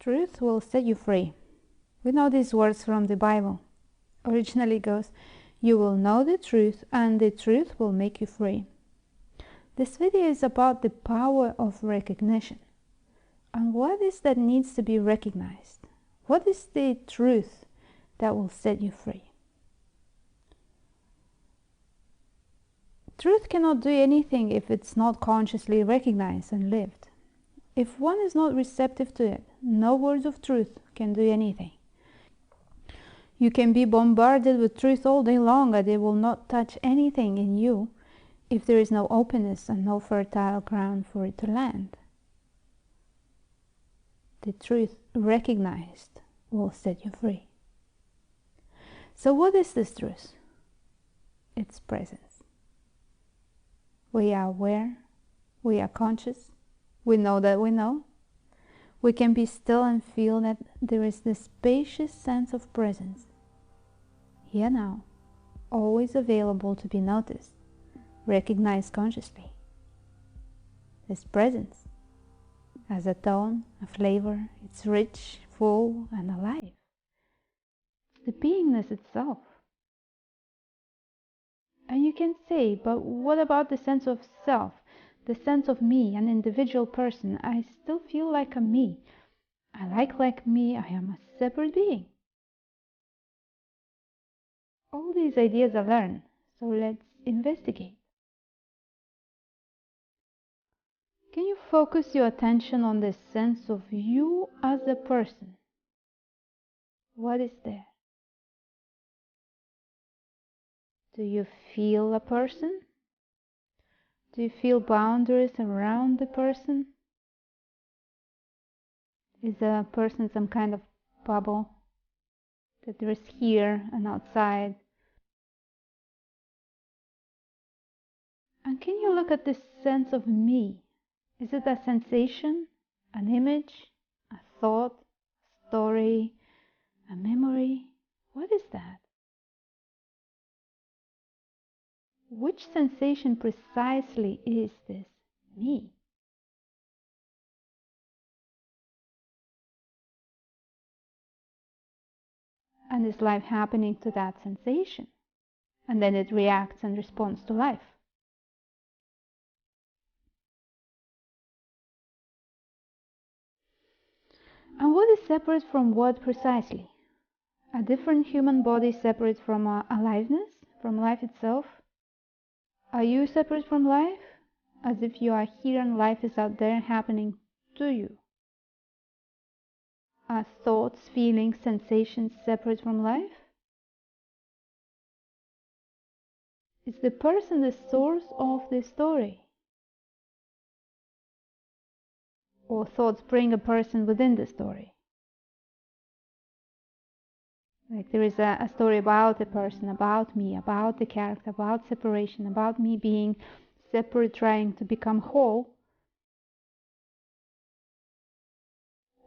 Truth will set you free. We know these words from the Bible. Originally it goes, you will know the truth and the truth will make you free. This video is about the power of recognition. And what is that needs to be recognized? What is the truth that will set you free? Truth cannot do anything if it's not consciously recognized and lived. If one is not receptive to it, no words of truth can do anything. You can be bombarded with truth all day long, and it will not touch anything in you if there is no openness and no fertile ground for it to land. The truth recognized will set you free. So what is this truth? It's presence. We are aware, we are conscious, we know that we know. We can be still and feel that there is this spacious sense of presence, here now, always available to be noticed, recognized consciously. This presence has a tone, a flavor, it's rich, full, and alive. It's the beingness itself. And you can say, but what about the sense of self, the sense of me, an individual person? I still feel like a me. I like me, I am a separate being. All these ideas are learned, so let's investigate. Can you focus your attention on the sense of you as a person? What is there? Do you feel a person? Do you feel boundaries around the person? Is a person some kind of bubble that there is here and outside? And can you look at this sense of me? Is it a sensation, an image, a thought, a story, a memory? What is that? Which sensation precisely is this me? And is life happening to that sensation? And then it reacts and responds to life. And what is separate from what precisely? A different human body separate from aliveness, from life itself? Are you separate from life? As if you are here and life is out there happening to you? Are thoughts, feelings, sensations separate from life? Is the person the source of the story? Or thoughts bring a person within the story? Like there is a story about a person, about me, about the character, about separation, about me being separate, trying to become whole.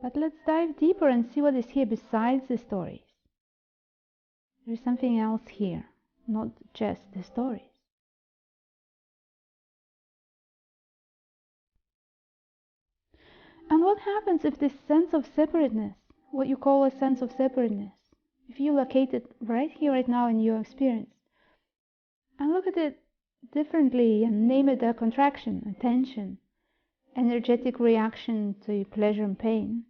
But let's dive deeper and see what is here besides the stories. There is something else here, not just the stories. And what happens if this sense of separateness, what you call a sense of separateness, if you locate it right here, right now in your experience, and look at it differently and name it a contraction, a tension, energetic reaction to pleasure and pain,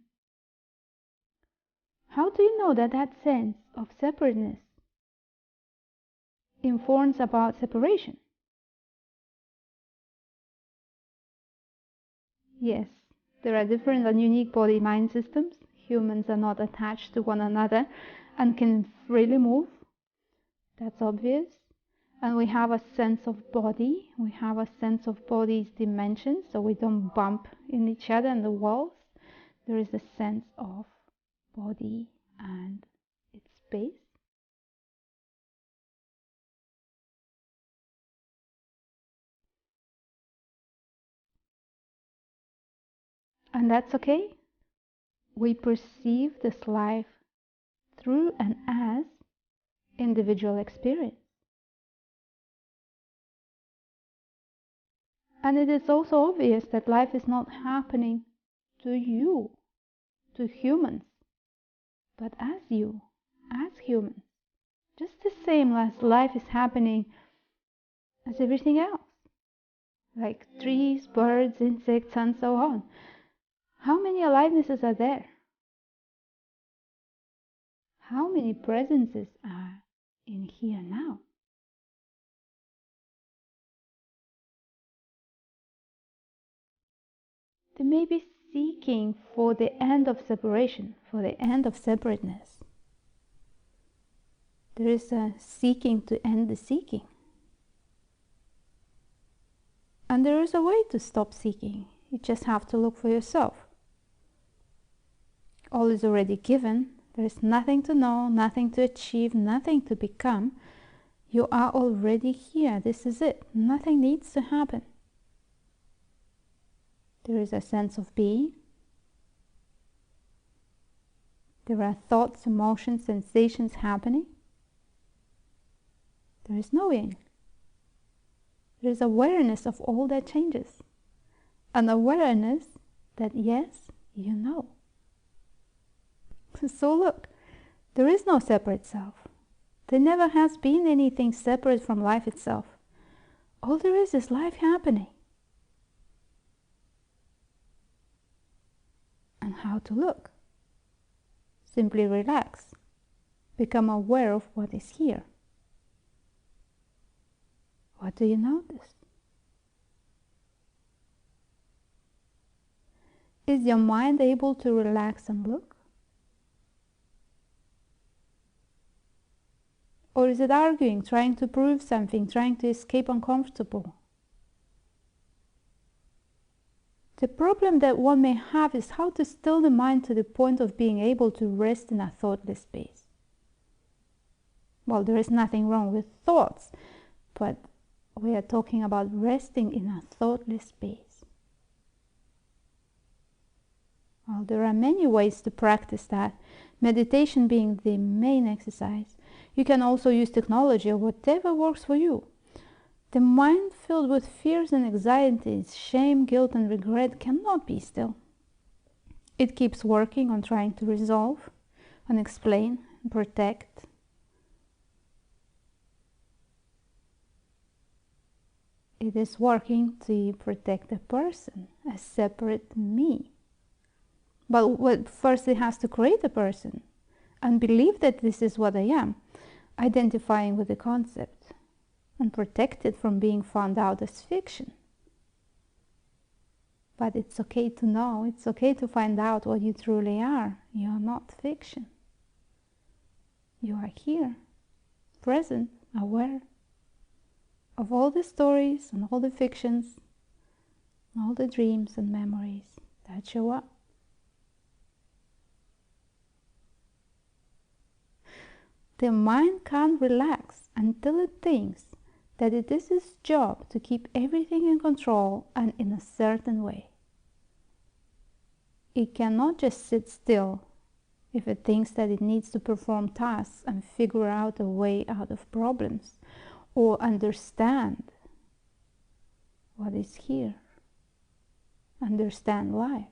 how do you know that that sense of separateness informs about separation? Yes, there are different and unique body-mind systems. Humans are not attached to one another and can freely move. That's obvious. And we have a sense of body. We have a sense of body's dimensions, so we don't bump in each other and the walls. There is a sense of body and its space. And that's okay. We perceive this life through and as individual experience. And it is also obvious that life is not happening to you. to humans, but as you, as humans, just the same as life is happening as everything else, like trees, birds, insects, and so on. How many alivenesses are there? How many presences are in here now? They may be seeking for the end of separation, for the end of separateness. There is a seeking to end the seeking. And there is a way to stop seeking. You just have to look for yourself. All is already given. There is nothing to know, nothing to achieve, nothing to become. You are already here. This is it. Nothing needs to happen. There is a sense of being. There are thoughts, emotions, sensations happening. There is knowing. There is awareness of all that changes. An awareness that, yes, you know. So look, there is no separate self. There never has been anything separate from life itself. All there is life happening. And how to look? Simply relax. Become aware of what is here. What do you notice? Is your mind able to relax and look? Or is it arguing, trying to prove something, trying to escape uncomfortable? The problem that one may have is how to still the mind to the point of being able to rest in a thoughtless space. Well, there is nothing wrong with thoughts, but we are talking about resting in a thoughtless space. Well, there are many ways to practice that, meditation being the main exercise. You can also use technology or whatever works for you. The mind filled with fears and anxieties, shame, guilt, and regret cannot be still. It keeps working on trying to resolve, and explain, and protect. It is working to protect a person, a separate me. But first it has to create a person and believe that this is what I am, identifying with the concept, and protect it from being found out as fiction. But it's okay to know, it's okay to find out what you truly are. You are not fiction. You are here, present, aware of all the stories and all the fictions, all the dreams and memories that show up. The mind can't relax until it thinks that it is its job to keep everything in control and in a certain way. It cannot just sit still if it thinks that it needs to perform tasks and figure out a way out of problems or understand what is here, understand life.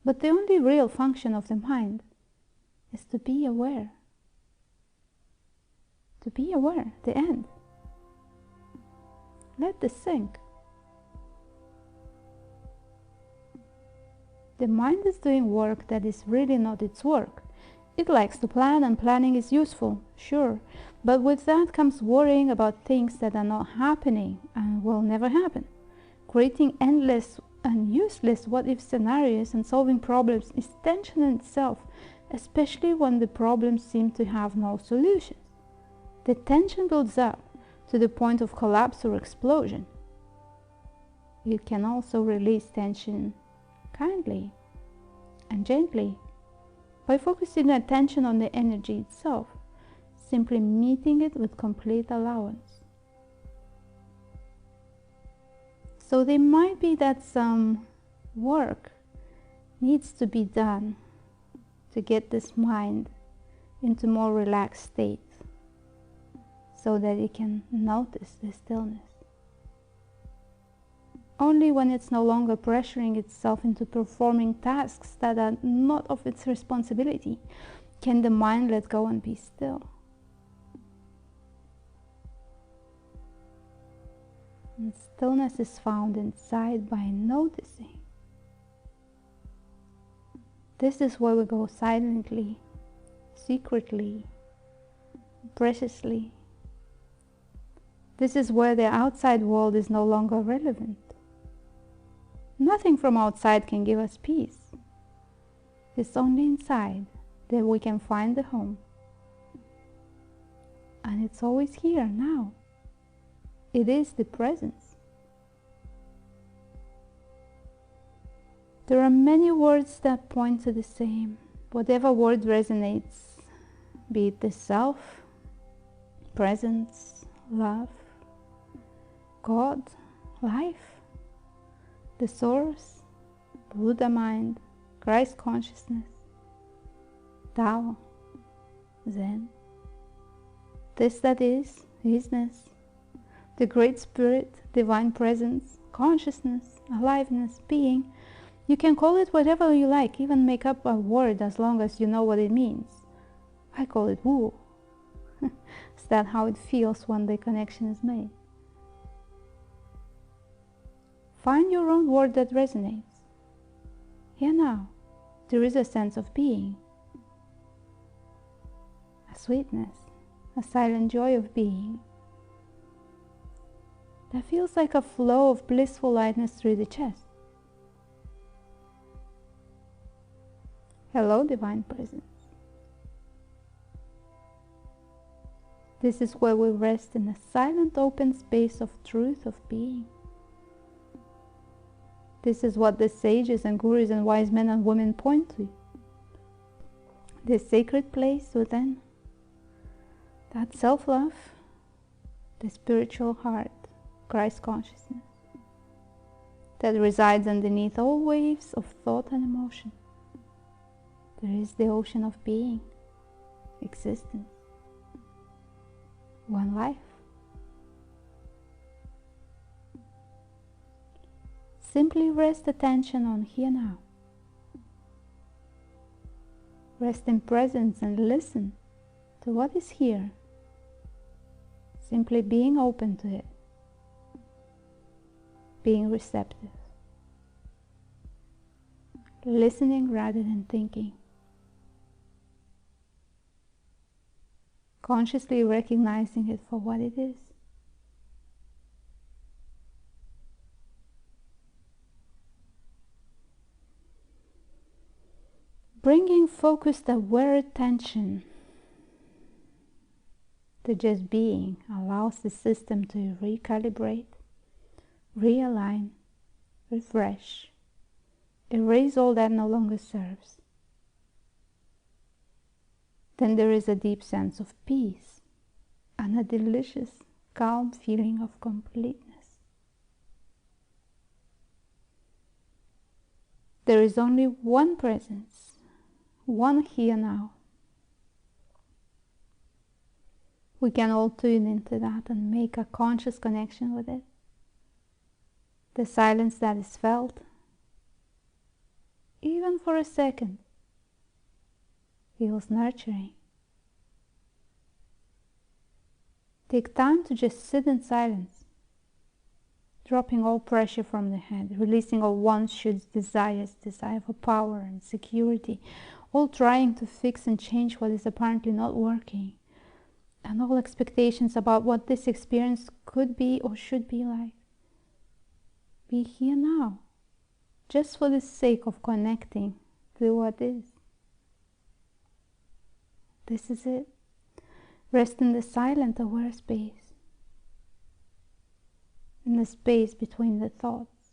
But the only real function of the mind is to be aware. To be aware, the end. Let this sink. The mind is doing work that is really not its work. It likes to plan, and planning is useful, sure, but with that comes worrying about things that are not happening and will never happen. Creating endless and useless what-if scenarios and solving problems is tension in itself, especially when the problems seem to have no solutions. The tension builds up to the point of collapse or explosion. You can also release tension kindly and gently by focusing attention on the energy itself, simply meeting it with complete allowance. So there might be that some work needs to be done to get this mind into more relaxed state so that it can notice the stillness. Only when it's no longer pressuring itself into performing tasks that are not of its responsibility can the mind let go and be still. And stillness is found inside by noticing. This is where we go silently, secretly, preciously. This is where the outside world is no longer relevant. Nothing from outside can give us peace. It's only inside that we can find the home. And it's always here now. It is the presence. There are many words that point to the same. Whatever word resonates, be it the self, presence, love, God, life, the source, Buddha mind, Christ consciousness, Tao, Zen, this that is, isness, the Great Spirit, Divine Presence, consciousness, aliveness, being. You can call it whatever you like, even make up a word as long as you know what it means. I call it woo. Is that how it feels when the connection is made? Find your own word that resonates. Here now, there is a sense of being, a sweetness, a silent joy of being that feels like a flow of blissful lightness through the chest. Hello, Divine Presence. This is where we rest in a silent open space of truth of being. This is what the sages and gurus and wise men and women point to. The sacred place within. That self-love, the spiritual heart, Christ consciousness, that resides underneath all waves of thought and emotion. There is the ocean of being, existence, one life. Simply rest attention on here now. Rest in presence and listen to what is here. Simply being open to it. Being receptive. Listening rather than thinking. Consciously recognizing it for what it is. Bringing focused aware attention to just being allows the system to recalibrate, realign, refresh, erase all that no longer serves. Then there is a deep sense of peace and a delicious, calm feeling of completeness. There is only one presence, one here now. We can all tune into that and make a conscious connection with it. The silence that is felt, even for a second, feels nurturing. Take time to just sit in silence, dropping all pressure from the head, releasing all wants, shoulds, desires, desire for power and security, all trying to fix and change what is apparently not working, and all expectations about what this experience could be or should be like. Be here now, just for the sake of connecting to what is. This is it. Rest in the silent, aware space, in the space between the thoughts.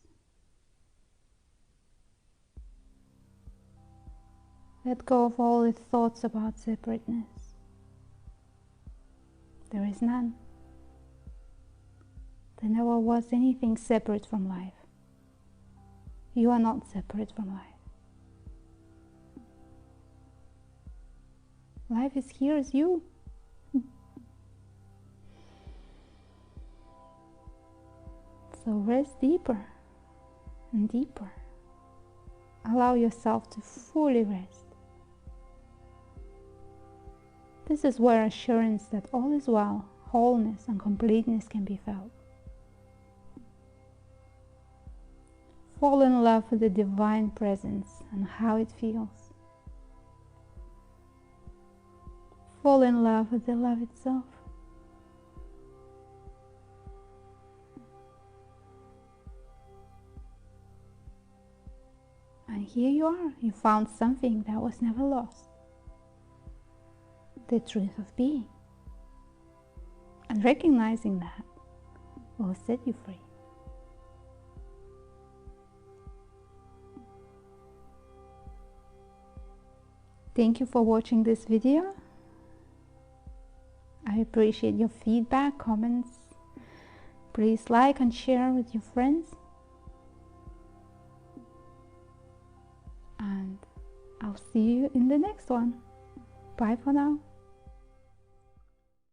Let go of all the thoughts about separateness. There is none. There never was anything separate from life. You are not separate from life. Life is here as you. So rest deeper and deeper. Allow yourself to fully rest. This is where assurance that all is well, wholeness and completeness can be felt. Fall in love with the divine presence and how it feels. Fall in love with the love itself. And here you are, you found something that was never lost. The truth of being. And recognizing that will set you free. Thank you for watching this video. I appreciate your feedback, comments. Please like and share with your friends. And I'll see you in the next one. Bye for now.